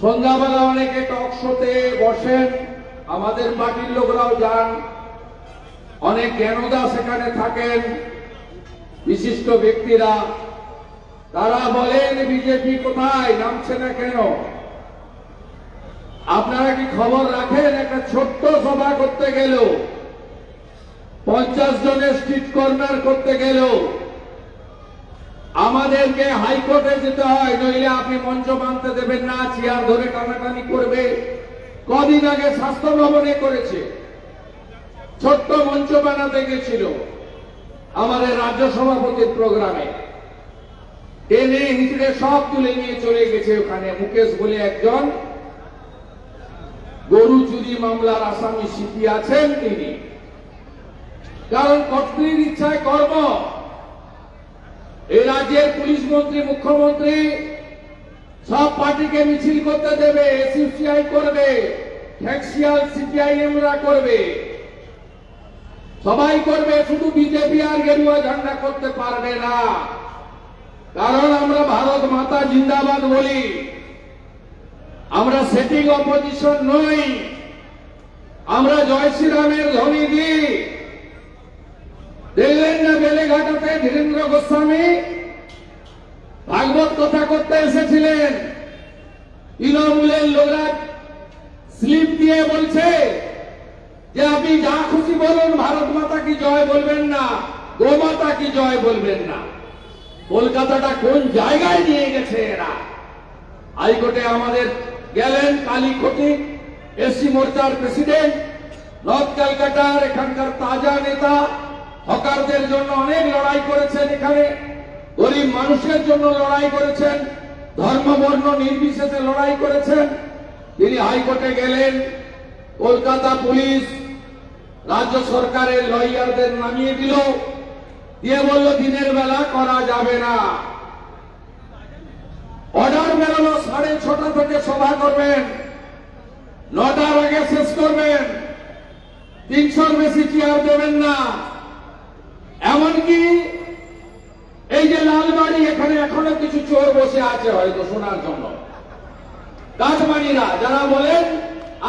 সন্ধ্যাবেলা অনেকে টক শোতে বসেন, আমাদের পার্টির লোকরাও যান, অনেক জ্ঞানদা সেখানে থাকেন, বিশিষ্ট ব্যক্তিরা। তারা বলেন বিজেপি কোথায়, নামছে না কেন? আপনারা কি খবর রাখেন? একটা ছোট্ট সভা করতে গেল, 50 জনের স্ট্রিট কর্নার করতে গেল আমাদেরকে হাইকোর্টে যেতে হয়, নইলে আপনি মঞ্চ বাঁধতে দেবেন না, চেয়ার ধরে টানাটানি করবে। কদিন আগে স্বাস্থ্য ভবনে করেছে, ছোট্ট মঞ্চ বানাতে গেছিল আমাদের রাজ্য সভাপতির প্রোগ্রামে, টেনে হিঁচড়ে সব তুলে নিয়ে চলে গেছে ওখানে। মুকেশ বলে একজন গরু চুরি মামলার আসামি সিপি আছেন তিনি। কারণ কর্তৃর ইচ্ছায় কর্ম। এই রাজ্যের পুলিশ মন্ত্রী, মুখ্যমন্ত্রী সব পার্টিকে মিছিল করতে দেবে, এসইউসিআই করবে, ফ্যাক্সিয়াল সিপিআইএমরা করবে, সবাই করবে, শুধু বিজেপি আর গেরুয়া ঝান্ডা করতে পারবে না। কারণ আমরা ভারত মাতা জিন্দাবাদ বলি, আমরা সেটিং অপোজিশন নই, আমরা জয় শ্রীরামের ধ্বনি দিই। দেখলেন না বেলেঘাটাতে ধীরেন্দ্র গোস্বামী ভাগবত কথা করতে এসেছিলেন, তৃণমূলের লোকরা স্লিপ দিয়ে বলছে যে আপনি যা খুশি বলুন, ভারত মাতা কি জয় বলবেন না, গোমাতা কি জয় বলবেন না। কলকাতাটা কোন জায়গায় নিয়ে গেছে এরা। হাইকোর্টে আমাদের গেলেন কালী খটিক, এসসি মোর্চার প্রেসিডেন্ট, নর্থ ক্যালকাটার এখানকার তাজা নেতা, হকারদের জন্য অনেক লড়াই করেছেন, এখানে গরিব মানুষের জন্য লড়াই করেছেন, ধর্ম বর্ণ নির্বিশেষে লড়াই করেছেন। তিনি হাইকোর্টে গেলেন, কলকাতা পুলিশ রাজ্য সরকারের লয়ারদের নামিয়ে দিল, দিয়ে বলল দিনের বেলা করা যাবে না। অর্ডার বেরোলো 6:30 থেকে সভা করবেন, 9টার আগে শেষ করবেন, 300-র বেশি চেয়ার দেবেন না। এমনকি এই যে লালবাড়ি, এখানে এখনো কিছু চোর বসে আছে হয়তো শোনার জন্য, কাঠমানিরা, যারা বলেন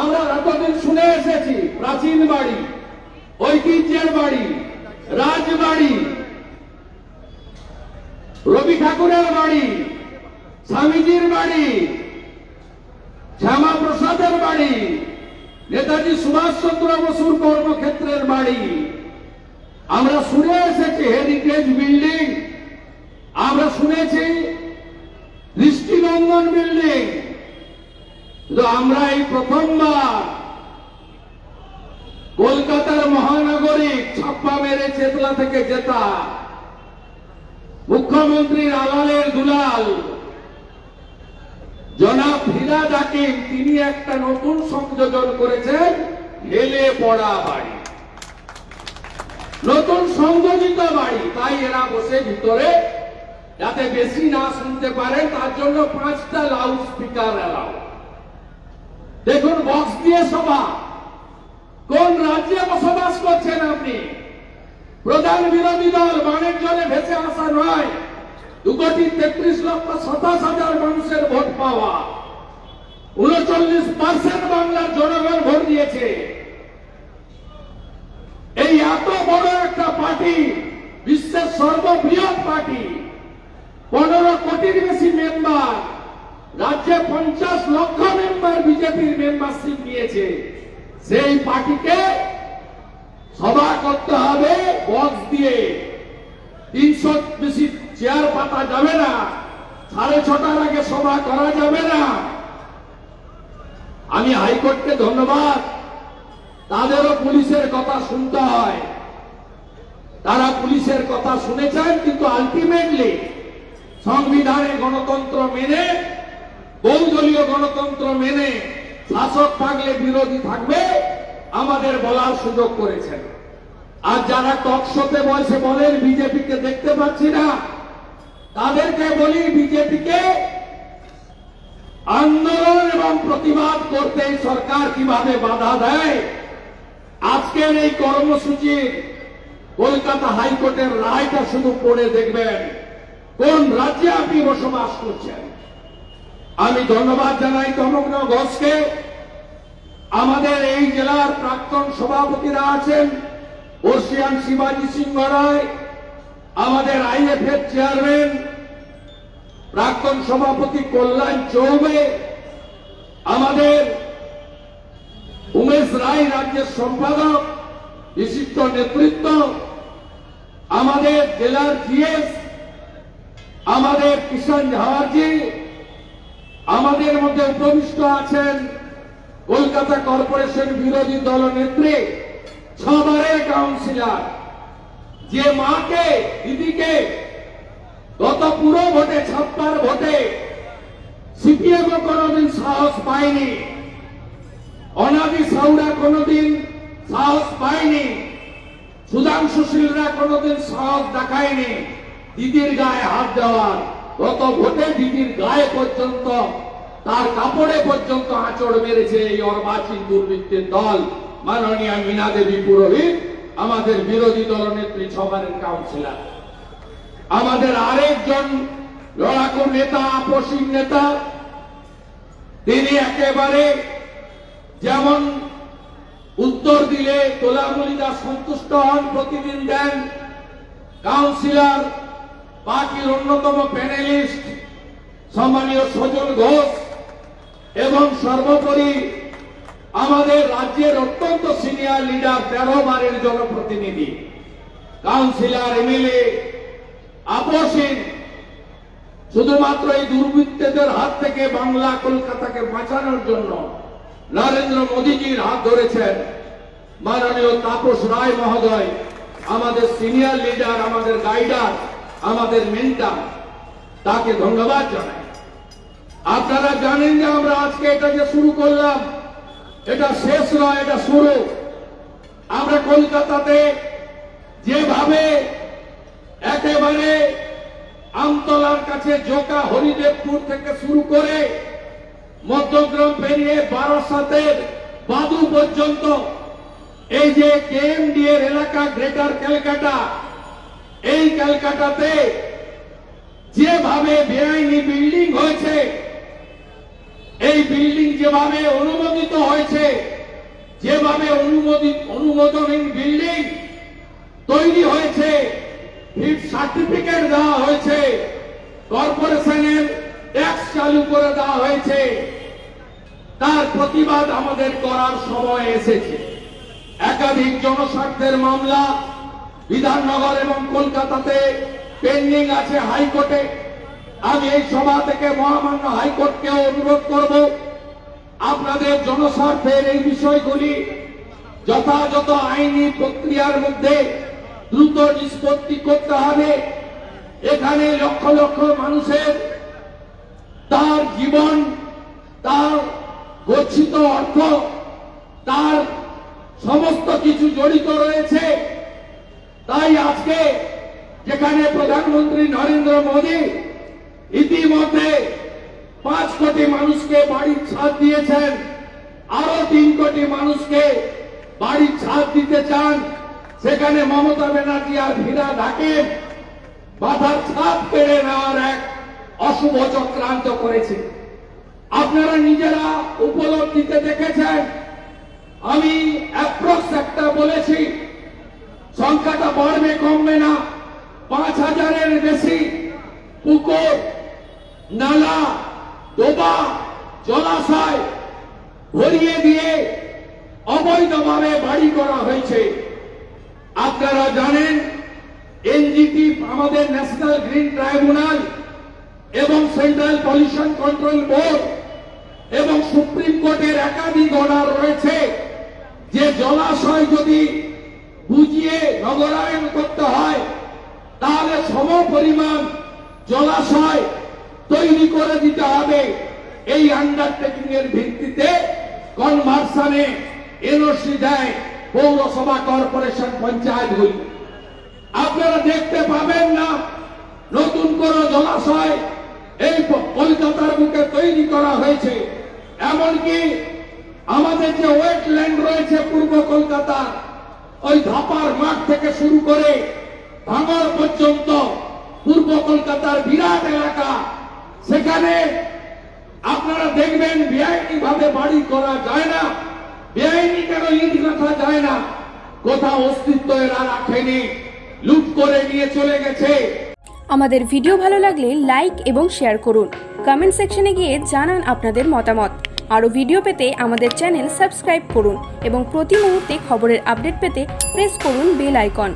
আমরা এতদিন শুনে এসেছি প্রাচীন বাড়ি, ঐতিহ্যের বাড়ি, রাজবাড়ি, রবি ঠাকুরের বাড়ি, স্বামীজির বাড়ি, শ্যামা প্রসাদের বাড়ি, নেতাজি সুভাষচন্দ্র বসুর কর্মক্ষেত্রের বাড়ি, আমরা শুনে এসেছি হেরিটেজ বিল্ডিং, আমরা শুনেছি দৃষ্টিনন্দন বিল্ডিং। কিন্তু আমরা এই প্রথমবার কলকাতার মহানগরিক ছাপ্পা মেরে চেতলা থেকে জেতা মুখ্যমন্ত্রীর আলালের দুলাল জনাব ফিরাদ হাকিম, তিনি একটা নতুন সংযোজন করেছেন, ঢেলে পড়া বাড়ি, নতুন সংযোজিত বাড়ি। তাই এরা বসে ভিতরে যাতে বেশি না শুনতে পারে তার জন্য 5টা লাউড স্পিকার এলাও। দেখুন বক্স দিয়ে সভা। কোন রাজ্যে বসবাস করছেন আপনি? প্রধান বিরোধী দল বানের জলে ভেসে আসা নয়, 2,33,27,000 মানুষের ভোট পাওয়া, 39% বাংলার জনগণ ভোট দিয়েছে। এই এত বড় একটা পার্টি, বিশ্বের সর্ববৃহৎ পার্টি, 15 কোটির বেশি মেম্বার, রাজ্যে 50 লক্ষ মেম্বার বিজেপির মেম্বারশিপ নিয়েছে। সেই পার্টিকে সভা করতে হবে বক্স দিয়ে, 300 বেশি চেয়ার পাতা যাবে না, 6:30টার আগে সভা করা যাবে না। আমি হাইকোর্টকে ধন্যবাদ, তাদেরও পুলিশের কথা শুনতে হয়, তারা পুলিশের কথা শুনেছেন, কিন্তু আলটিমেটলি সংবিধানে গণতন্ত্র মেনে, বহুদলীয় গণতন্ত্র মেনে, শাসক থাকলে বিরোধী থাকবে, আমাদের বলার সুযোগ করেছেন। আর যারা টক শোতে বসে বলেন বিজেপিকে দেখতে পাচ্ছি না, তাদেরকে বলি বিজেপিকে আন্দোলন এবং প্রতিবাদ করতে সরকার কিভাবে বাধা দেয়। আজকের এই কর্মসূচির কলকাতা হাইকোর্টের রায়টা শুধু পড়ে দেখবেন, কোন রাজ্যে আপনি বসবাস করছেন। আমি ধন্যবাদ জানাই তমগ্ন ঘোষকে। আমাদের এই জেলার প্রাক্তন সভাপতিরা আছেন বর্ষিয়ান শিবাজি সিংহ রায়, আমাদের আইএফএর চেয়ারম্যান প্রাক্তন সভাপতি কল্যাণ চৌবে, আমাদের উমেশ রায় রাজ্যের সম্পাদক, বিশিষ্ট নেতৃত্ব, আমাদের জেলার জিএস, আমাদের কিষাণ ঝাড়জি, আমাদের মধ্যে উপবিষ্ট আছেন কলকাতা কর্পোরেশন বিরোধী দল নেত্রী, 6 বারের কাউন্সিলর, যে মাকে দিদিকে গত পুরো ভোটে 56 ভোটে সিপিএম কোনদিন সাহস পায়নি, অনাদি সাউরা কোনদিন সাহস পায়নি, সুধাংশু শীলরা কোনদিন সাহস দেখায়নি দিদির গায়ে হাত দেওয়ার। গত ভোটে দিদির গায়ে পর্যন্ত, তার কাপড়ে পর্যন্ত আঁচড় মেরেছে এই অর্বাচীন দুর্বৃত্তের দল মাননীয় মীনা দেবী পুরোহিত, আমাদের বিরোধী দলনেত্রী 6 বারের কাউন্সিলর। আমাদের আরেকজন লড়াকু নেতা, আপসীন নেতা, তিনি একেবারে যেমন উত্তর দিলে তোলামুলিদা সন্তুষ্ট হন, প্রতিদিন দেন, কাউন্সিলর পার্টির অন্যতম প্যানেলিস্ট সম্মানীয় সজল ঘোষ, এবং সর্বোপরি আমাদের রাজ্যের অত্যন্ত সিনিয়র লিডার, 13 বারের জনপ্রতিনিধি, কাউন্সিলর, এমএলএ, আপসীন, শুধুমাত্র এই দুর্বৃত্তদের হাত থেকে বাংলা কলকাতাকে বাঁচানোর জন্য নরেন্দ্র মোদীজির হাত ধরেছেন মাননীয় তাপস রায় মহোদয়, আমাদের সিনিয়র লিডার, আমাদের গাইডার, আমাদের মেন্টর, তাকে ধন্যবাদ জানাই। আপনারা জানেন যে আমরা আজকে এটা যে শুরু করলাম, এটা শেষ নয়, এটা শুরু। আমরা কলকাতাতে যেভাবে একেবারে আমতলার কাছে জোকা, হরিদেবপুর থেকে শুরু করে মধ্যগ্রাম পেরিয়ে বারাসাতের বাদু পর্যন্ত, এই যে কেএমডি এর এলাকা, গ্রেটার ক্যালকাটা, এই ক্যালকাটাতে যেভাবে বেআইনি বিল্ডিং হয়েছে, এই বিল্ডিং যেভাবে অনুমোদিত হয়েছে, যেভাবে অনুমোদনহীন বিল্ডিং তৈরি হয়েছে, হিট সার্টিফিকেট দেওয়া হয়েছে, কর্পোরেশনের ট্যাক্স চালু করে দেওয়া হয়েছে, তার প্রতিবাদ আমাদের করার সময় এসেছে। একাধিক জনস্বার্থের মামলা বিধাননগর এবং কলকাতাতে পেন্ডিং আছে হাইকোর্টে। আমি এই সভা থেকে মহামান্য হাইকোর্টকে অনুরোধ করব, আপনাদের জনস্বার্থের এই বিষয়গুলি যথাযথ আইনি প্রক্রিয়ার মধ্যে দ্রুত নিষ্পত্তি করতে হবে। এখানে লক্ষ লক্ষ মানুষের তার জীবন, তার গচ্ছিত অর্থ, তার সমস্ত কিছু জড়িত রয়েছে। তাই আজকে যেখানে প্রধানমন্ত্রী নরেন্দ্র মোদী ইতিমধ্যে 5 কোটি মানুষকে বাড়ির ছাদ দিয়েছেন, আরো 3 কোটি মানুষকে বাড়ির ছাদ দিতে চান, সেখানে মমতা ব্যানার্জি আর ফিরা ঢাকেন বাধার ছাদ কেড়ে নেওয়ার এক অশুভ চক্রান্ত করেছে। আপনারা নিজেরা উপলব্ধিতে দেখেছেন। আমি অ্যাপ্রক্স একটা বলেছি, সংখ্যাটা বাড়বে কমবে না, 5000-এর বেশি পুকুর, নালা, ডোবা, জলাশয় ভরিয়ে দিয়ে অবৈধভাবে বাড়ি করা হয়েছে। আপনারা জানেন এনজিটি, আমাদের ন্যাশনাল গ্রিন ট্রাইব্যুনাল এবং সেন্ট্রাল পলিউশন কন্ট্রোল বোর্ড এবং সুপ্রিম কোর্টের একাধিক অর্ডার রয়েছে যে জলাশয় যদি বুঝিয়ে নগরায়ন করতে হয় তাহলে সম পরিমাণ জলাশয় তৈরি করে দিতে হবে। এই আন্ডারটেকিং এর ভিত্তিতে কনভার্সনে এনওসি দেয় পৌরসভা, কর্পোরেশন, পঞ্চায়েতগুলি। আপনারা দেখতে পাবেন না নতুন কোন জলাশয় এই কলকাতার বুকে তৈরি করা হয়েছে। এমনকি আমাদের যে ওয়েটল্যান্ড রয়েছে পূর্ব কলকাতা, ওই ধাপার মাঠ থেকে শুরু করে ভাঙড় পর্যন্ত পূর্ব কলকাতার বিরাট এলাকা, সেখানে আপনারা দেখবেন বেআইনি ভাবে বাড়ি করা যায় না, বেআইনি কেন ইট গাঁথা যায় না, কোথাও অস্তিত্ব এরা রাখেনি, লুট করে নিয়ে চলে গেছে। আমাদের ভিডিও ভালো লাগলে লাইক এবং শেয়ার করুন। কমেন্ট সেকশনে গিয়ে জানান আপনাদের মতামত। আরও ভিডিও পেতে আমাদের চ্যানেল সাবস্ক্রাইব করুন এবং প্রতি মুহূর্তে খবরের আপডেট পেতে প্রেস করুন বেল আইকন।